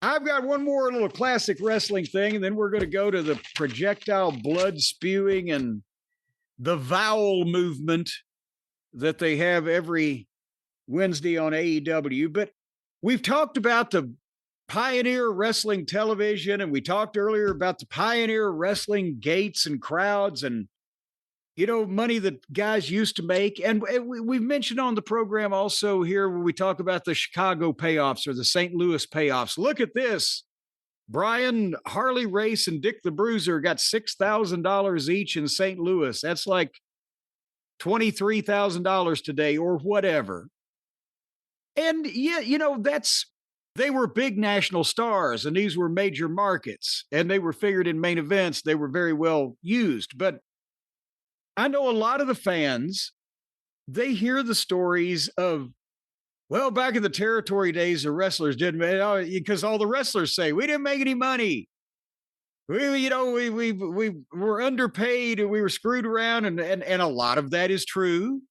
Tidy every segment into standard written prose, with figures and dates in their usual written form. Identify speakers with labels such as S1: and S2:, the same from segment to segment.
S1: I've got one more little classic wrestling thing, and then we're going to go to the projectile blood spewing and the vowel movement that they have every Wednesday on AEW. But we've talked about the Pioneer Wrestling Television, and we talked earlier about the Pioneer Wrestling gates and crowds and, money that guys used to make. And we've mentioned on the program also here when we talk about the Chicago payoffs or the St. Louis payoffs. Look at this. Brian, Harley Race, and Dick the Bruiser got $6,000 each in St. Louis. That's like $23,000 today or whatever. And yeah, they were big national stars and these were major markets and they were figured in main events. They were very well used. But I know a lot of the fans, they hear the stories of, well, back in the territory days, the wrestlers didn't make, because all the wrestlers say, we didn't make any money. We were underpaid and we were screwed around. And a lot of that is true.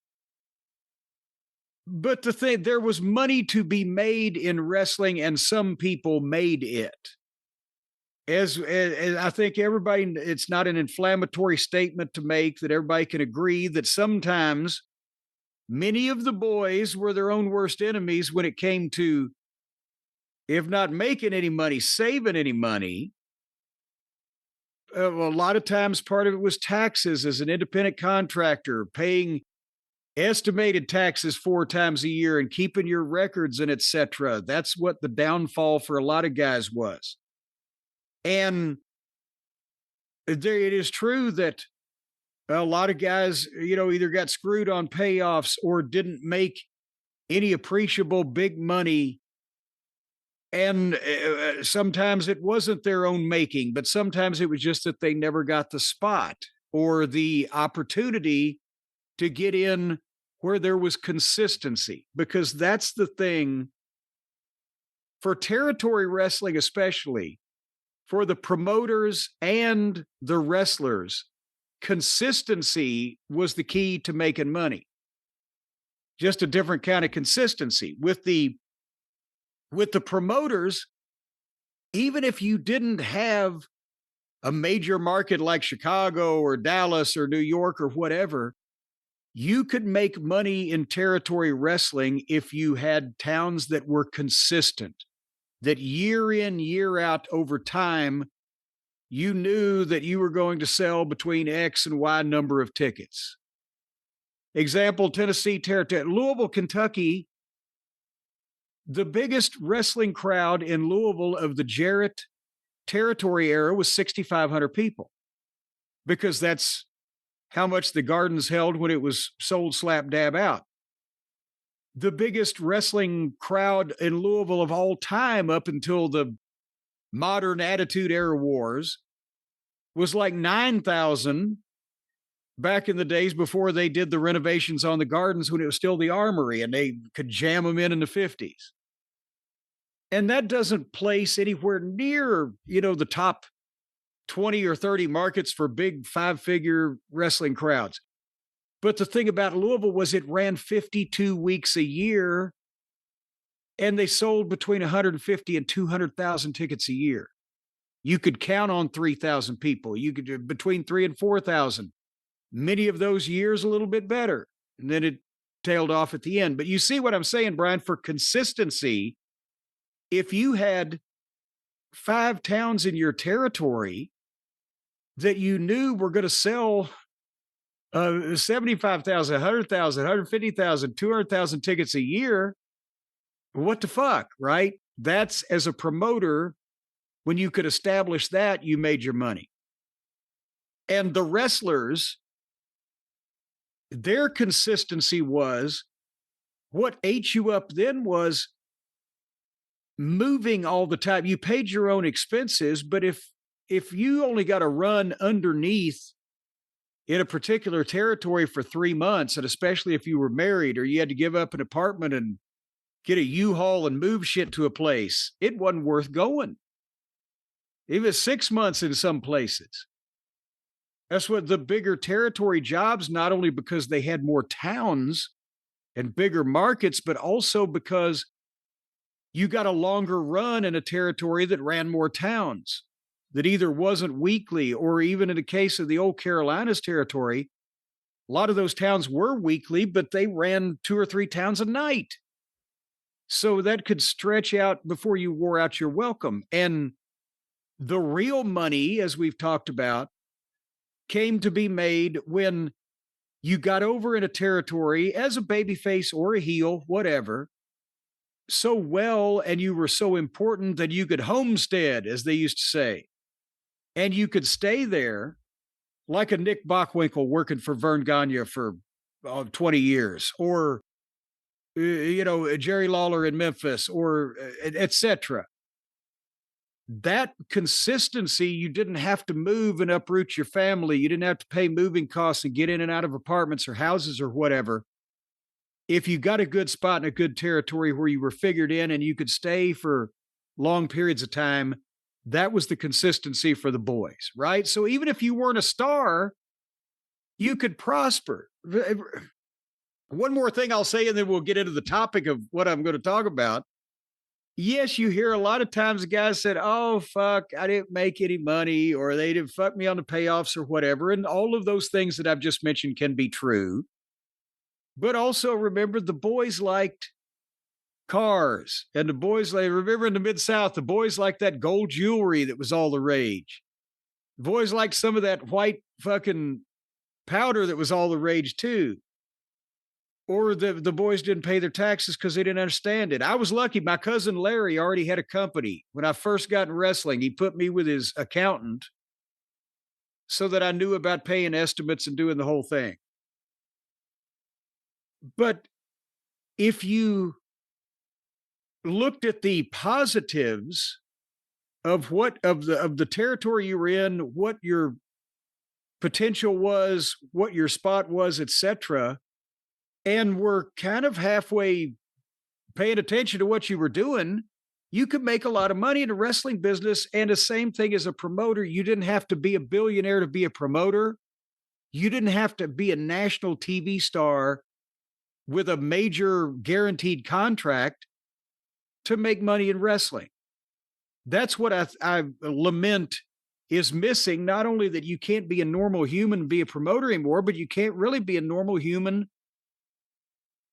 S1: But the thing, there was money to be made in wrestling and some people made it. As I think everybody, it's not an inflammatory statement to make that everybody can agree that sometimes many of the boys were their own worst enemies when it came to, if not making any money, saving any money. A lot of times part of it was taxes as an independent contractor, paying estimated taxes 4 times a year and keeping your records and etc. That's what the downfall for a lot of guys was. And it is true that a lot of guys, either got screwed on payoffs or didn't make any appreciable big money. And sometimes it wasn't their own making, but sometimes it was just that they never got the spot or the opportunity to get in where there was consistency, because that's the thing for territory wrestling, especially for the promoters and the wrestlers. Consistency was the key to making money. Just a different kind of consistency with the promoters. Even if you didn't have a major market like Chicago or Dallas or New York or whatever, you could make money in territory wrestling if you had towns that were consistent, that year in, year out over time, you knew that you were going to sell between X and Y number of tickets. Example, Tennessee territory, Louisville, Kentucky. The biggest wrestling crowd in Louisville of the Jarrett territory era was 6,500 people, because that's how much the Gardens held when it was sold slap dab out. The biggest wrestling crowd in Louisville of all time up until the modern Attitude Era Wars was like 9,000 back in the days before they did the renovations on the Gardens when it was still the Armory and they could jam them in the 50s. And that doesn't place anywhere near, the top 20 or 30 markets for big 5-figure wrestling crowds. But the thing about Louisville was it ran 52 weeks a year and they sold between 150 and 200,000 tickets a year. You could count on 3,000 people. You could do between 3,000 and 4,000. Many of those years a little bit better. And then it tailed off at the end. But you see what I'm saying, Brian, for consistency, if you had 5 towns in your territory that you knew were going to sell 75,000, 100,000, 150,000, 200,000 tickets a year, what the fuck, right? That's, as a promoter, when you could establish that, you made your money. And the wrestlers, their consistency was, what ate you up then was moving all the time. You paid your own expenses, but if you only got to run underneath in a particular territory for 3 months, and especially if you were married or you had to give up an apartment and get a U-Haul and move shit to a place, it wasn't worth going. Even 6 months in some places. That's what the bigger territory jobs, not only because they had more towns and bigger markets, but also because you got a longer run in a territory that ran more towns, that either wasn't weekly, or even in the case of the old Carolinas territory, a lot of those towns were weekly, but they ran 2 or 3 towns a night. So that could stretch out before you wore out your welcome. And the real money, as we've talked about, came to be made when you got over in a territory as a babyface or a heel, whatever, so well, and you were so important that you could homestead, as they used to say, and you could stay there like a Nick Bockwinkel working for Vern Gagne for 20 years, or Jerry Lawler in Memphis, or etc. That consistency, you didn't have to move and uproot your family. You didn't have to pay moving costs and get in and out of apartments or houses or whatever. If you got a good spot in a good territory where you were figured in and you could stay for long periods of time, that was the consistency for the boys, right? So even if you weren't a star, you could prosper. One more thing I'll say, and then we'll get into the topic of what I'm going to talk about. Yes, you hear a lot of times the guys said, "Oh, fuck, I didn't make any money," or "they didn't fuck me on the payoffs," or whatever. And all of those things that I've just mentioned can be true. But also remember, the boys liked cars, and the boys, remember in the Mid-South, the boys liked that gold jewelry that was all the rage. The boys liked some of that white fucking powder that was all the rage too. Or the boys didn't pay their taxes because they didn't understand it. I was lucky. My cousin Larry already had a company. When I first got in wrestling, he put me with his accountant so that I knew about paying estimates and doing the whole thing. But if you looked at the positives of the territory you were in, what your potential was, what your spot was, etc., and were kind of halfway paying attention to what you were doing, you could make a lot of money in the wrestling business. And the same thing as a promoter, you didn't have to be a billionaire to be a promoter. You didn't have to be a national TV star with a major guaranteed contract to make money in wrestling. That's what I lament is missing. Not only that you can't be a normal human and be a promoter anymore, but you can't really be a normal human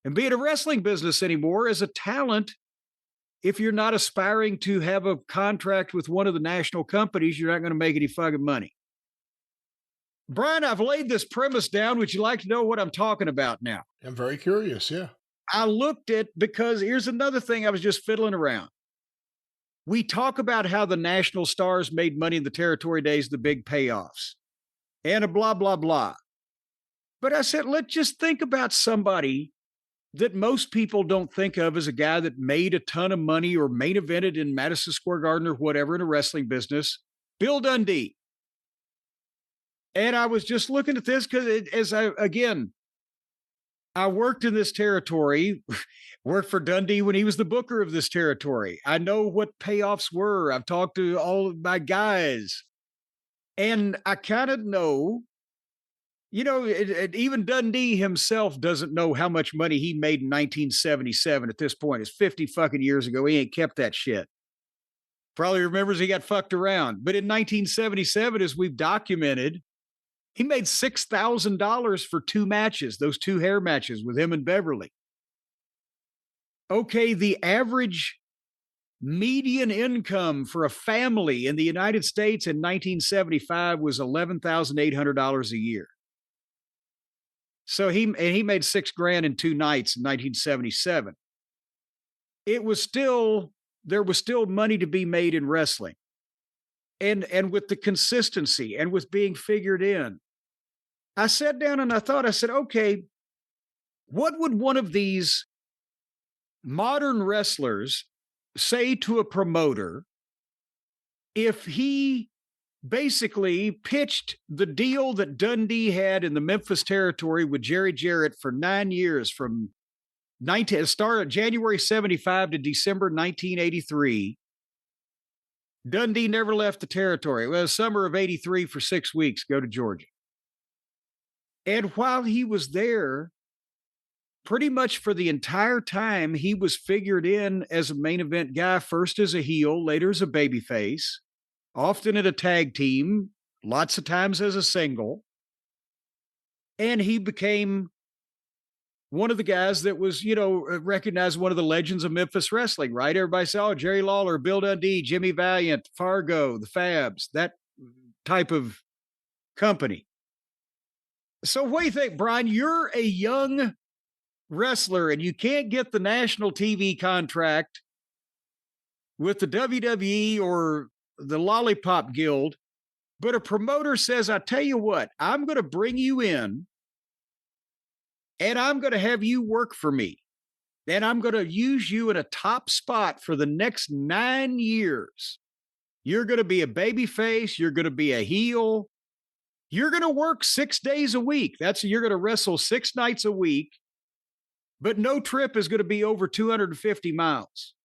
S1: and be in a wrestling business anymore as a talent. If you're not aspiring to have a contract with one of the national companies, you're not going to make any fucking money. Brian, I've laid this premise down. Would you like to know what I'm talking about now?
S2: I'm very curious, yeah.
S1: I looked at, because here's another thing I was just fiddling around. We talk about how the national stars made money in the territory days, the big payoffs, and a blah, blah, blah. But I said, let's just think about somebody that most people don't think of as a guy that made a ton of money or main evented in Madison Square Garden or whatever in a wrestling business, Bill Dundee. And I was just looking at this because I worked in this territory, worked for Dundee when he was the booker of this territory. I know what payoffs were. I've talked to all of my guys. And I kind of know, even Dundee himself doesn't know how much money he made in 1977 at this point. It's 50 fucking years ago. He ain't kept that shit. Probably remembers he got fucked around. But in 1977, as we've documented, he made $6,000 for 2 matches, those 2 hair matches with him and Beverly. Okay, the average median income for a family in the United States in 1975 was $11,800 a year. So he made $6,000 in 2 nights in 1977. There was still money to be made in wrestling. And with the consistency and with being figured in, I sat down and I said, okay, what would one of these modern wrestlers say to a promoter if he basically pitched the deal that Dundee had in the Memphis territory with Jerry Jarrett for 9 years, from start of January 75 to December 1983. Dundee never left the territory. Well, summer of 83 for 6 weeks, go to Georgia. And while he was there, pretty much for the entire time, he was figured in as a main event guy, first as a heel, later as a babyface, often in a tag team, lots of times as a single. And he became one of the guys that was, recognized one of the legends of Memphis wrestling, right? Everybody saw, oh, Jerry Lawler, Bill Dundee, Jimmy Valiant, Fargo, the Fabs, that type of company. So what do you think, Brian? You're a young wrestler and you can't get the national TV contract with the WWE or the Lollipop Guild, but a promoter says, I tell you what, I'm going to bring you in and I'm going to have you work for me. And I'm going to use you in a top spot for the next 9 years. You're going to be a baby face. You're going to be a heel. You're going to work 6 days a week. You're going to wrestle 6 nights a week, but no trip is going to be over 250 miles.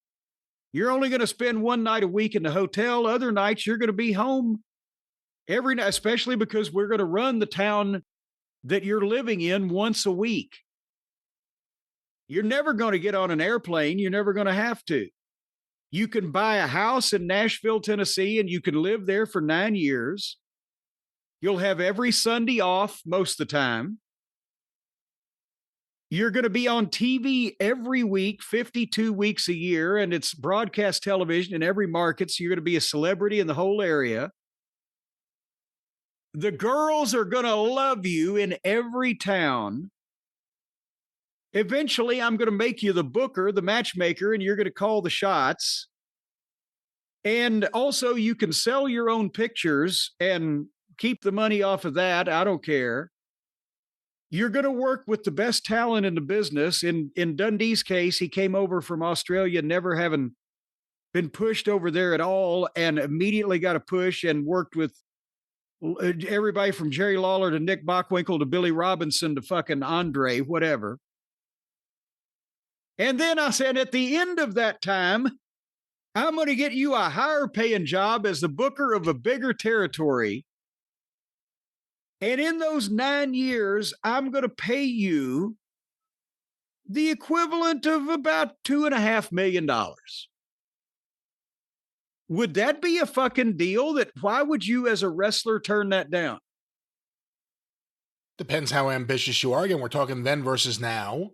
S1: You're only going to spend 1 night a week in the hotel. Other nights, you're going to be home every night, especially because we're going to run the town that you're living in once a week. You're never going to get on an airplane. You're never going to have to. You can buy a house in Nashville, Tennessee, and you can live there for 9 years. You'll have every Sunday off most of the time. You're going to be on TV every week, 52 weeks a year, and it's broadcast television in every market, so you're going to be a celebrity in the whole area. The girls are going to love you in every town. Eventually, I'm going to make you the booker, the matchmaker, and you're going to call the shots. And also, you can sell your own pictures and keep the money off of that. I don't care. You're going to work with the best talent in the business. In Dundee's case, he came over from Australia, never having been pushed over there at all, and immediately got a push and worked with everybody from Jerry Lawler to Nick Bockwinkel to Billy Robinson to fucking Andre, whatever. And then I said, at the end of that time, I'm going to get you a higher paying job as the booker of a bigger territory. And in those 9 years, I'm going to pay you the equivalent of about $2.5 million. Would that be a fucking deal? Why would you as a wrestler turn that down?
S2: Depends how ambitious you are. Again, we're talking then versus now.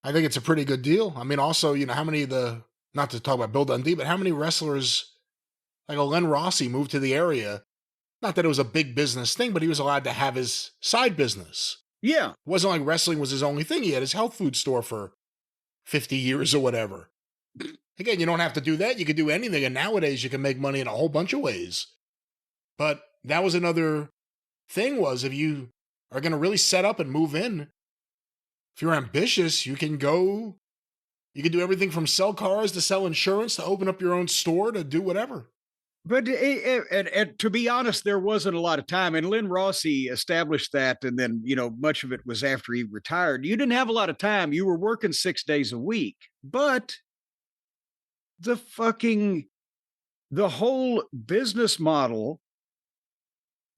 S2: I think it's a pretty good deal. I mean, also, how many of not to talk about Bill Dundee, but how many wrestlers like a Len Rossy moved to the area? Not that it was a big business thing, but he was allowed to have his side business.
S1: Yeah.
S2: It wasn't like wrestling was his only thing. He had his health food store for 50 years or whatever. Again, you don't have to do that. You can do anything. And nowadays you can make money in a whole bunch of ways. But that was another thing, was if you are going to really set up and move in, if you're ambitious, you can do everything from sell cars to sell insurance to open up your own store to do whatever.
S1: But and to be honest, there wasn't a lot of time. And Len Rossy established that. And then, much of it was after he retired. You didn't have a lot of time. You were working 6 days a week. But the whole business model,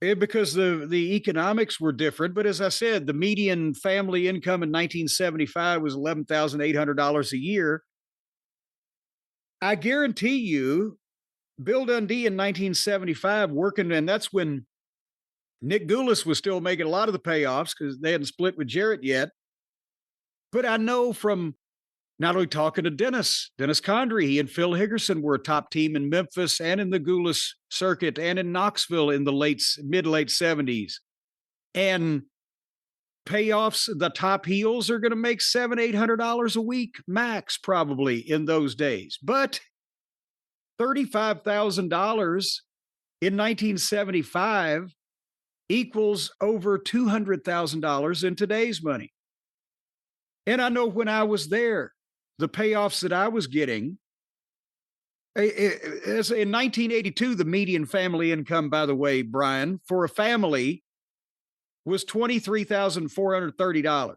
S1: because the economics were different. But as I said, the median family income in 1975 was $11,800 a year. I guarantee you, Bill Dundee in 1975 working, and that's when Nick Goulas was still making a lot of the payoffs because they hadn't split with Jarrett yet. But I know from not only talking to Dennis Condrey, he and Phil Higgerson were a top team in Memphis and in the Goulas circuit and in Knoxville in the mid-late 70s. And payoffs, the top heels are going to make $700-800 a week max probably in those days. But $35,000 in 1975 equals over $200,000 in today's money. And I know when I was there, the payoffs that I was getting, in 1982, the median family income, by the way, Brian, for a family was $23,430.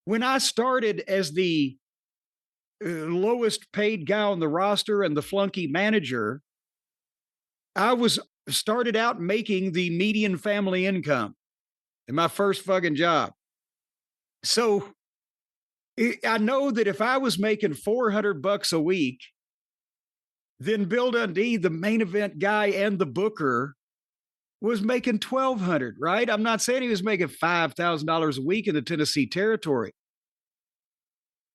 S1: When I started as the lowest paid guy on the roster and the flunky manager, I started out making the median family income in my first fucking job. So I know that if I was making $400 a week, then Bill Dundee, the main event guy and the booker, was making 1,200, right? I'm not saying he was making $5,000 a week in the Tennessee territory.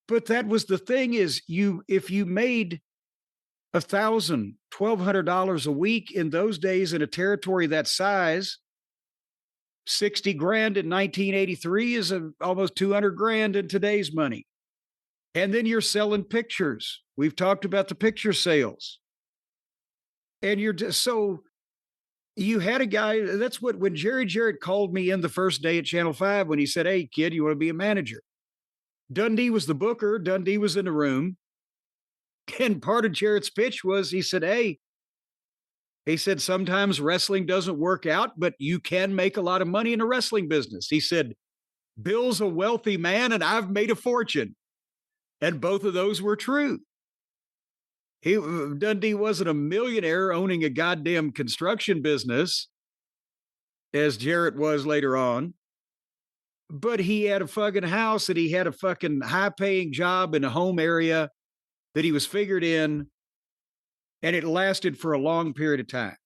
S1: But that was the thing is if you made $1,200 a week in those days in a territory that size, 60 grand in 1983 is almost 200 grand in today's money. And then you're selling pictures. We've talked about the picture sales. And you're just so you had a guy. That's what when Jerry Jarrett called me in the first day at Channel 5 when he said, "Hey, kid, you want to be a manager?" Dundee was the booker. Dundee was in the room. And part of Jarrett's pitch was he said, "Hey," he said, "sometimes wrestling doesn't work out, but you can make a lot of money in the wrestling business." He said, "Bill's a wealthy man and I've made a fortune." And both of those were true. Dundee wasn't a millionaire owning a goddamn construction business, as Jarrett was later on. But he had a fucking house and he had a fucking high paying job in a home area that he was figured in, and it lasted for a long period of time.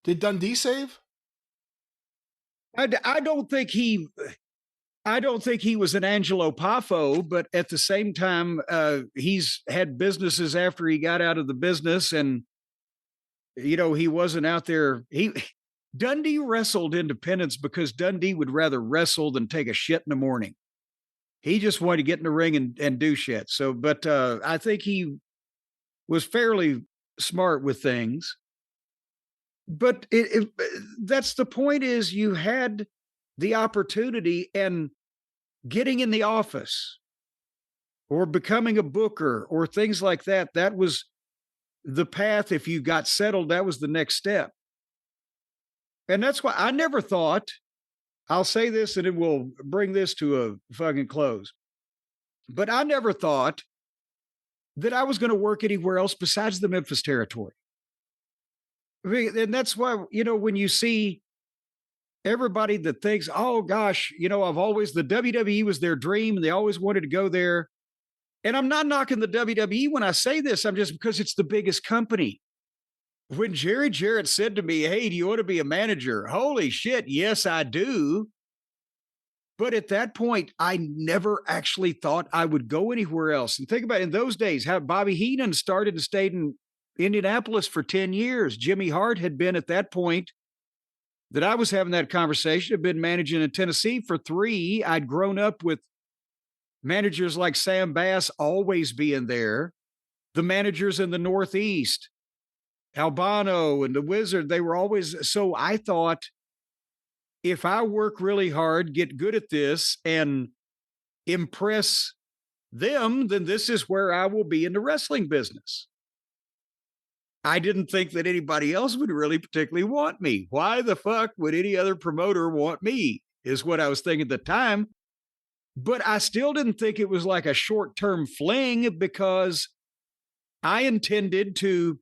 S2: Did Dundee save?
S1: I don't think he. I don't think he was an Angelo Poffo, but at the same time, he's had businesses after he got out of the business, and he wasn't out there. Dundee wrestled independence because Dundee would rather wrestle than take a shit in the morning. He just wanted to get in the ring and do shit. So, but I think he was fairly smart with things. But that's the point is you had the opportunity and getting in the office or becoming a booker or things like that. That was the path. If you got settled, that was the next step. And that's why I never thought, I'll say this and it will bring this to a fucking close. But I never thought that I was going to work anywhere else besides the Memphis territory. And that's why, when you see everybody that thinks, oh gosh, I've always, the WWE was their dream and they always wanted to go there. And I'm not knocking the WWE when I say this, I'm just because it's the biggest company. When Jerry Jarrett said to me, "Hey, do you want to be a manager?" Holy shit, yes, I do. But at that point, I never actually thought I would go anywhere else. And think about in those days, how Bobby Heenan started and stayed in Indianapolis for 10 years. Jimmy Hart had been at that point that I was having that conversation, had been managing in Tennessee for 3. I'd grown up with managers like Sam Bass always being there. The managers in the Northeast, Albano and the Wizard, they were always. So I thought, if I work really hard, get good at this, and impress them, then this is where I will be in the wrestling business. I didn't think that anybody else would really particularly want me. Why the fuck would any other promoter want me, is what I was thinking at the time. But I still didn't think it was like a short-term fling, because I intended to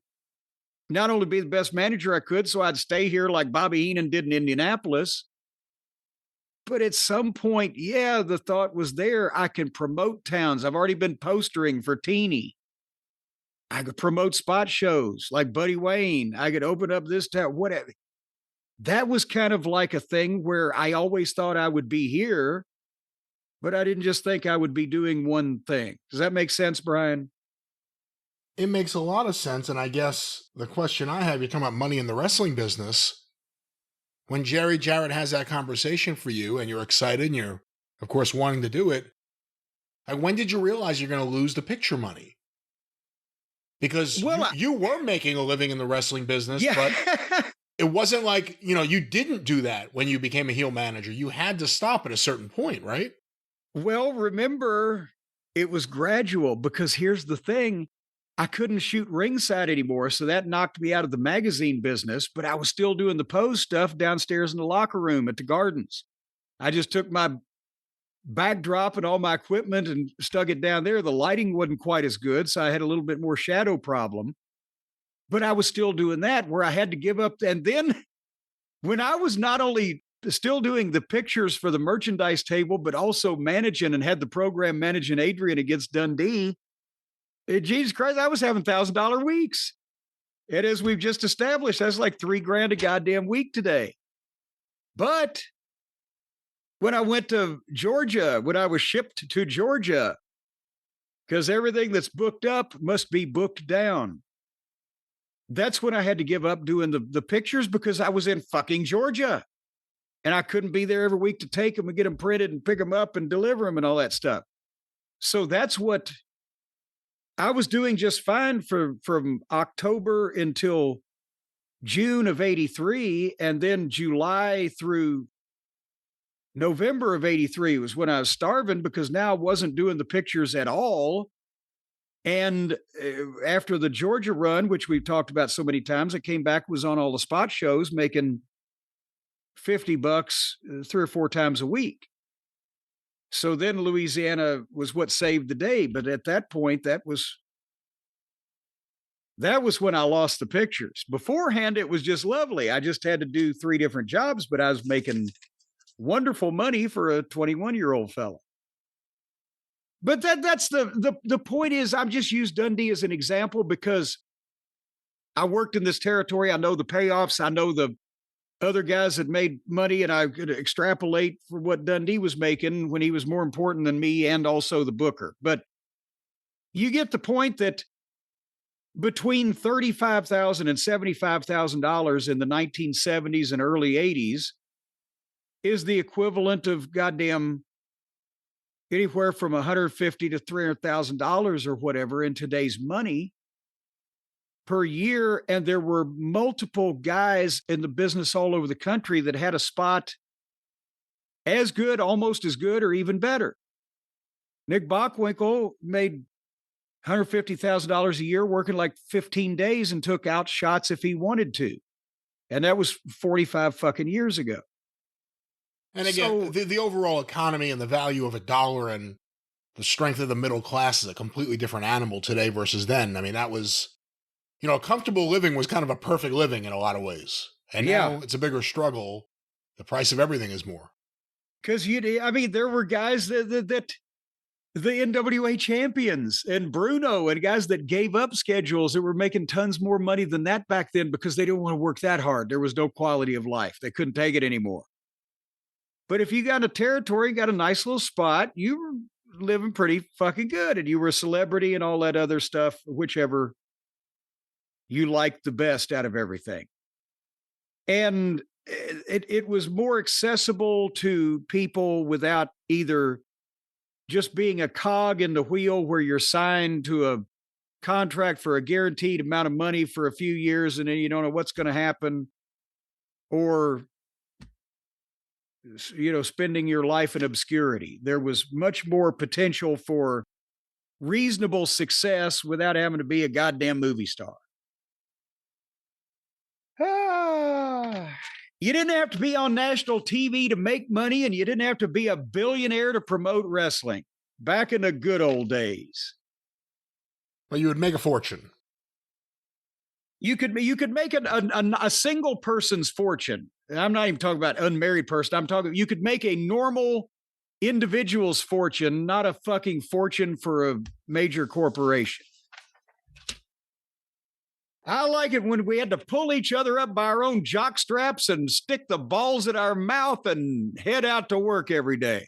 S1: not only be the best manager I could, so I'd stay here like Bobby Heenan did in Indianapolis. But at some point, yeah, the thought was there. I can promote towns. I've already been postering for Teeny. I could promote spot shows like Buddy Wayne. I could open up this town, whatever. That was kind of like a thing where I always thought I would be here, but I didn't just think I would be doing one thing. Does that make sense, Brian?
S2: It makes a lot of sense. And I guess the question I have, you're talking about money in the wrestling business. When Jerry Jarrett has that conversation for you and you're excited and you're, of course, wanting to do it, like, when did you realize you're going to lose the picture money? Because you were making a living in the wrestling business,
S1: yeah.
S2: But it wasn't like, you didn't do that when you became a heel manager. You had to stop at a certain point, right?
S1: Well, remember, it was gradual, because here's the thing. I couldn't shoot ringside anymore, so that knocked me out of the magazine business, but I was still doing the pose stuff downstairs in the locker room at the Gardens. I just took my backdrop and all my equipment and stuck it down there. The lighting wasn't quite as good, so I had a little bit more shadow problem. But I was still doing that, where I had to give up. And then when I was not only still doing the pictures for the merchandise table, but also managing and had the program managing Adrian against Dundee. Jesus Christ, I was having $1,000 weeks. And as we've just established, that's like $3,000 a goddamn week today. But when I went to Georgia, when I was shipped to Georgia, because everything that's booked up must be booked down. That's when I had to give up doing the pictures because I was in fucking Georgia. And I couldn't be there every week to take them and get them printed and pick them up and deliver them and all that stuff. So that's what I was doing just fine from October until June of 83. And then July through November of 83 was when I was starving because now I wasn't doing the pictures at all. And after the Georgia run, which we've talked about so many times, I came back, was on all the spot shows, making $50 3 or 4 times a week. So then Louisiana was what saved the day. But at that point, that was when I lost the pictures. Beforehand, it was just lovely. I just had to do 3 different jobs, but I was making wonderful money for a 21-year-old fella. But that's the point is I've just used Dundee as an example because I worked in this territory. I know the payoffs. I know the other guys that made money, and I could extrapolate for what Dundee was making when he was more important than me and also the booker. But you get the point that between $35,000 and $75,000 in the 1970s and early 80s is the equivalent of goddamn anywhere from $150,000 to $300,000 or whatever in today's money per year. And there were multiple guys in the business all over the country that had a spot as good, almost as good, or even better. Nick Bockwinkel made $150,000 a year working like 15 days and took out shots if he wanted to. And that was 45 fucking years ago.
S2: And again, the overall economy and the value of a dollar and the strength of the middle class is a completely different animal today versus then. I mean, that was, a comfortable living was kind of a perfect living in a lot of ways. And now it's a bigger struggle. The price of everything is more.
S1: Because, there were guys that the NWA champions and Bruno and guys that gave up schedules that were making tons more money than that back then because they didn't want to work that hard. There was no quality of life. They couldn't take it anymore. But if you got a territory, got a nice little spot, you were living pretty fucking good. And you were a celebrity and all that other stuff, whichever you liked the best out of everything. And it was more accessible to people without either just being a cog in the wheel where you're signed to a contract for a guaranteed amount of money for a few years and then you don't know what's going to happen, or spending your life in obscurity. There was much more potential for reasonable success without having to be a goddamn movie star. You didn't have to be on national TV to make money, and you didn't have to be a billionaire to promote wrestling back in the good old days.
S2: Well, you would make a fortune.
S1: You could make a single person's fortune. I'm not even talking about unmarried person. I'm talking, you could make a normal individual's fortune, not a fucking fortune for a major corporation. I like it when we had to pull each other up by our own jock straps and stick the balls in our mouth and head out to work every day.